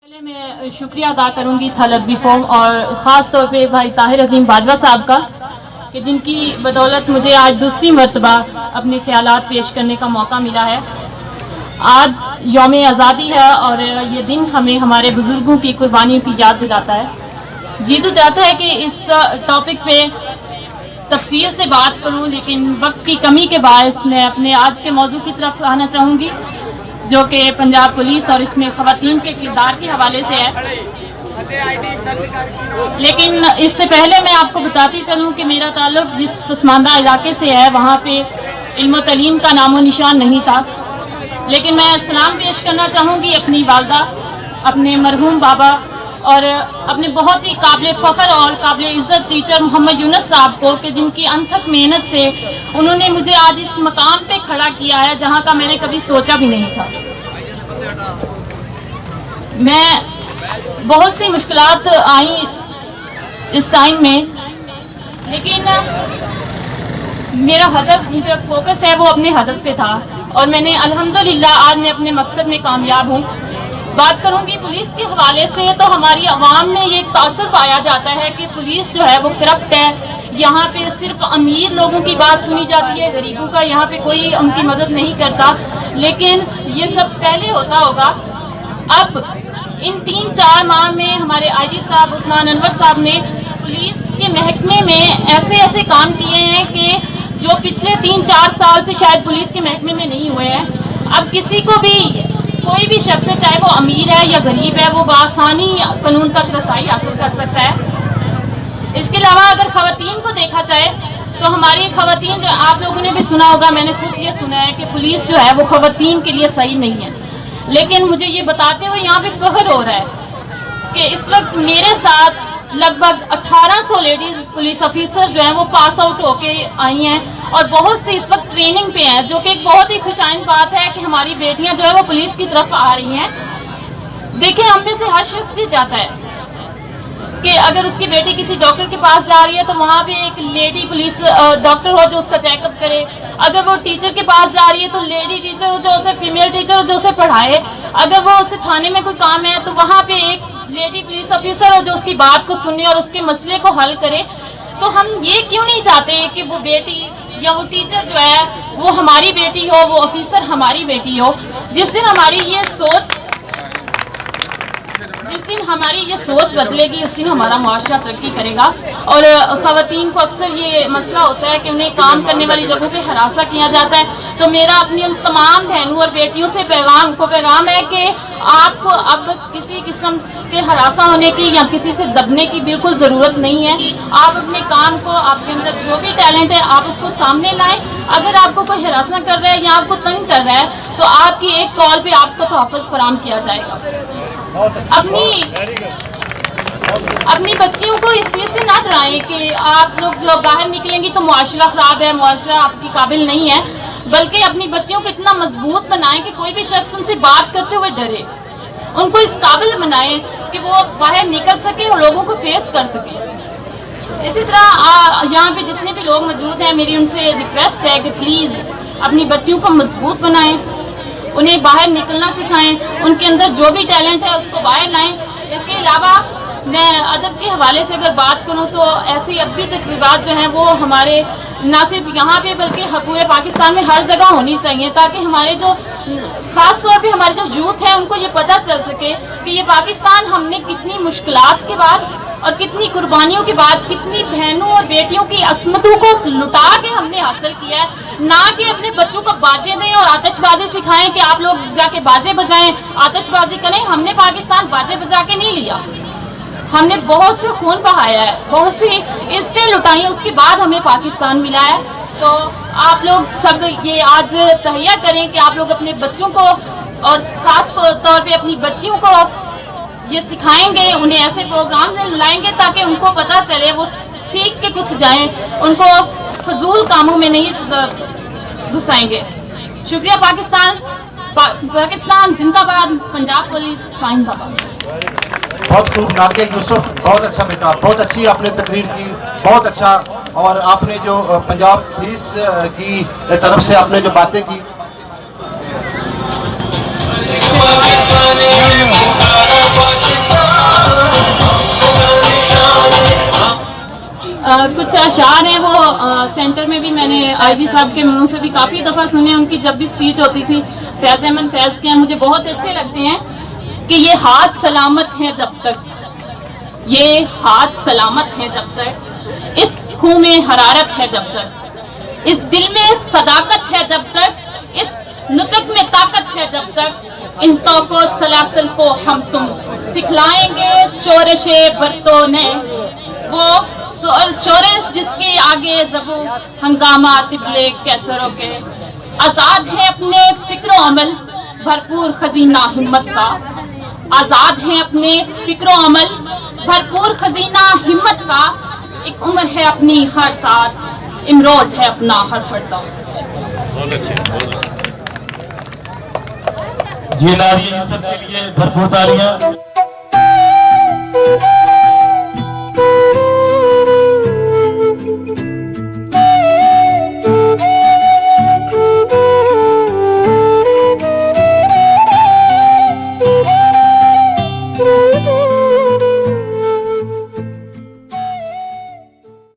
पहले मैं शुक्रिया अदा करूंगी थलग रिफॉर्म और ख़ास तौर पे भाई ताहिर अजीम बाजवा साहब का कि जिनकी बदौलत मुझे आज दूसरी मरतबा अपने ख्यालात पेश करने का मौका मिला है। आज यौम आज़ादी है और ये दिन हमें हमारे बुज़ुर्गों की कुर्बानियों की याद दिलाता है। जी तो चाहता है कि इस टॉपिक पे तफसील से बात करूं, लेकिन वक्त की कमी के बायस मैं अपने आज के मौजू की तरफ आना चाहूँगी जो कि पंजाब पुलिस और इसमें ख़वातीन के किरदार के हवाले से है। लेकिन इससे पहले मैं आपको बताती चलूँ कि मेरा ताल्लुक़ जिस पसमानदा इलाके से है वहाँ पे इल्म तलीम का नामो निशान नहीं था। लेकिन मैं सलाम पेश करना चाहूँगी अपनी वालदा, अपने मरहूम बाबा और अपने बहुत ही काबिल फ़ख्र और काबिल इज़्ज़त टीचर मोहम्मद यूनुस साहब को कि जिनकी अनथक मेहनत से उन्होंने मुझे आज इस मकाम पे खड़ा किया है जहाँ का मैंने कभी सोचा भी नहीं था। मैं बहुत सी मुश्किलात आई इस टाइम में, लेकिन मेरा हदफ, जो फोकस है वो अपने हदफ पे था और मैंने अल्हम्दुलिल्लाह आज मैं अपने मकसद में कामयाब हूँ। बात करूंगी पुलिस के हवाले से तो हमारी आवाम में ये तासुर पाया जाता है कि पुलिस जो है वो करप्ट है। यहाँ पे सिर्फ अमीर लोगों की बात सुनी जाती है, गरीबों का यहाँ पे कोई उनकी मदद नहीं करता। लेकिन ये सब पहले होता होगा। अब इन 3-4 माह में हमारे आईजी साहब उस्मान अनवर साहब ने पुलिस के महकमे में ऐसे ऐसे काम किए हैं कि जो पिछले 3-4 साल से शायद पुलिस के महकमे में नहीं हुए हैं। अब किसी को भी, कोई भी शख्स है, चाहे वो अमीर है या गरीब है, वो बआसानी कानून तक रसाई हासिल कर सकता है। इसके अलावा अगर ख़वातीन को देखा जाए तो हमारी ख़वातीन, जो आप लोगों ने भी सुना होगा, मैंने खुद ये सुना है कि पुलिस जो है वो ख़वातीन के लिए सही नहीं है। लेकिन मुझे ये बताते हुए यहाँ पे फ़ख्र हो रहा है कि इस वक्त मेरे साथ लगभग 1800 लेडीज़ पुलिस ऑफिसर जो हैं वो पास आउट होके आई हैं और बहुत सी इस वक्त ट्रेनिंग पे हैं, जो कि एक बहुत ही खुशाइन बात है कि हमारी बेटियां जो है वो पुलिस की तरफ आ रही हैं। देखिए, हम में से हर शख्स ये चाहता है कि अगर उसकी बेटी किसी डॉक्टर के पास जा रही है तो वहाँ पे एक लेडी पुलिस डॉक्टर हो जो उसका चेकअप करे। अगर वो टीचर के पास जा रही है तो लेडी टीचर हो जो उसे, फीमेल टीचर हो जो उसे पढ़ाए। अगर वो उसे थाने में कोई काम है तो वहाँ पे एक लेडी पुलिस ऑफिसर हो जो उसकी बात को सुने और उसके मसले को हल करे। तो हम ये क्यों नहीं चाहते कि वो बेटी या वो टीचर जो है वो हमारी बेटी हो, वो ऑफिसर हमारी बेटी हो। जिस दिन हमारी ये सोच बदलेगी उस दिन हमारा मुआशरा तरक्की करेगा। और ख़वातीन को अक्सर ये मसला होता है कि उन्हें काम करने वाली जगहों पे हरासा किया जाता है। तो मेरा अपनी उन तमाम बहनों और बेटियों से पैगाम है कि आपको अब किसी किस्म के हरासा होने की या किसी से दबने की बिल्कुल ज़रूरत नहीं है। आप अपने काम को, आपके अंदर जो भी टैलेंट है आप उसको सामने लाएं। अगर आपको कोई हरासा कर रहा है या आपको तंग कर रहा है तो आपकी एक कॉल पे आपको तोहफ़्फ़ुज़ फराहम किया जाएगा। अपनी बच्चियों को इस चीज़ से ना डराएं कि आप लोग जो बाहर निकलेंगी तो मुआशरा ख़राब है, मुआशरा आपकी काबिल नहीं है, बल्कि अपनी बच्चियों को इतना मजबूत बनाएं कि कोई भी शख्स उनसे बात करते हुए डरे। उनको इस काबिल बनाएं कि वो बाहर निकल सके और लोगों को फेस कर सके। इसी तरह यहाँ पे जितने भी लोग मौजूद हैं, मेरी उनसे रिक्वेस्ट है कि प्लीज़ अपनी बच्चियों को मजबूत बनाएं, उन्हें बाहर निकलना सिखाएं, उनके अंदर जो भी टैलेंट है उसको बाहर लाएं। इसके अलावा मैं अदब के हवाले से अगर बात करूं तो ऐसी अब भी तकरीबात जो हैं वो हमारे ना सिर्फ यहाँ पे बल्कि पूरे पाकिस्तान में हर जगह होनी चाहिए, ताकि हमारे जो ख़ास तौर पे हमारे जो यूथ है उनको ये पता चल सके कि ये पाकिस्तान हमने कितनी मुश्किलात के बाद और कितनी कुर्बानियों के बाद कितनी बहनों और बेटियों की असमतों को लुटा के हमने हासिल किया है। ना कि अपने बच्चों को बाजे दें और आतिशबाजी सिखाएं कि आप लोग जाके बाजे बजाएं, आतिशबाजी करें। हमने पाकिस्तान बाजे बजा के नहीं लिया, हमने बहुत से खून बहाया है, बहुत सी इज्जतें लुटाई हैं, उसके बाद हमें पाकिस्तान मिला है। तो आप लोग सब ये आज तहैया करें कि आप लोग अपने बच्चों को और ख़ास तौर पे अपनी बच्चियों को ये सिखाएंगे, उन्हें ऐसे प्रोग्राम लाएंगे ताकि उनको पता चले, वो सीख के कुछ जाएं, उनको फजूल कामों में नहीं घुसाएंगे। शुक्रिया। पाकिस्तान जिंदाबाद, पंजाब पुलिस जिंदाबाद। बहुत खूब नाज़िर यूसुफ, बहुत अच्छा बेटा, बहुत अच्छी आपने तकरीर की, बहुत अच्छा। और आपने जो पंजाब पुलिस की तरफ से आपने जो बातें की کچھ اشعار ہیں وہ سینٹر میں بھی میں نے آئی جی صاحب کے منہ سے بھی کافی دفعہ سنے. ان کی جب بھی اسپیچ ہوتی تھی فیض احمد فیض کے, مجھے بہت اچھے لگتے ہیں کہ یہ ہاتھ سلامت ہیں جب تک, یہ ہاتھ سلامت ہیں جب تک, اس خون میں حرارت ہے جب تک, اس دل میں صداقت ہے جب تک, اس نطق میں طاقت ہے جب تک, ان توقع سلاسل کو ہم تم سکھلائیں گے شورش برتوں نے, وہ شورش جس کے آگے زبوں ہنگامہ طبلے کیسروں کے. آزاد ہے اپنے فکر و عمل بھرپور خزینہ ہمت کا, آزاد ہیں اپنے فکر و عمل بھرپور خزینہ ہمت کا, ایک عمر ہے اپنی ہر ساتھ, امروز ہے اپنا ہر فردا. جی نازیہ یوسف کے لیے بھرپور تالیاں.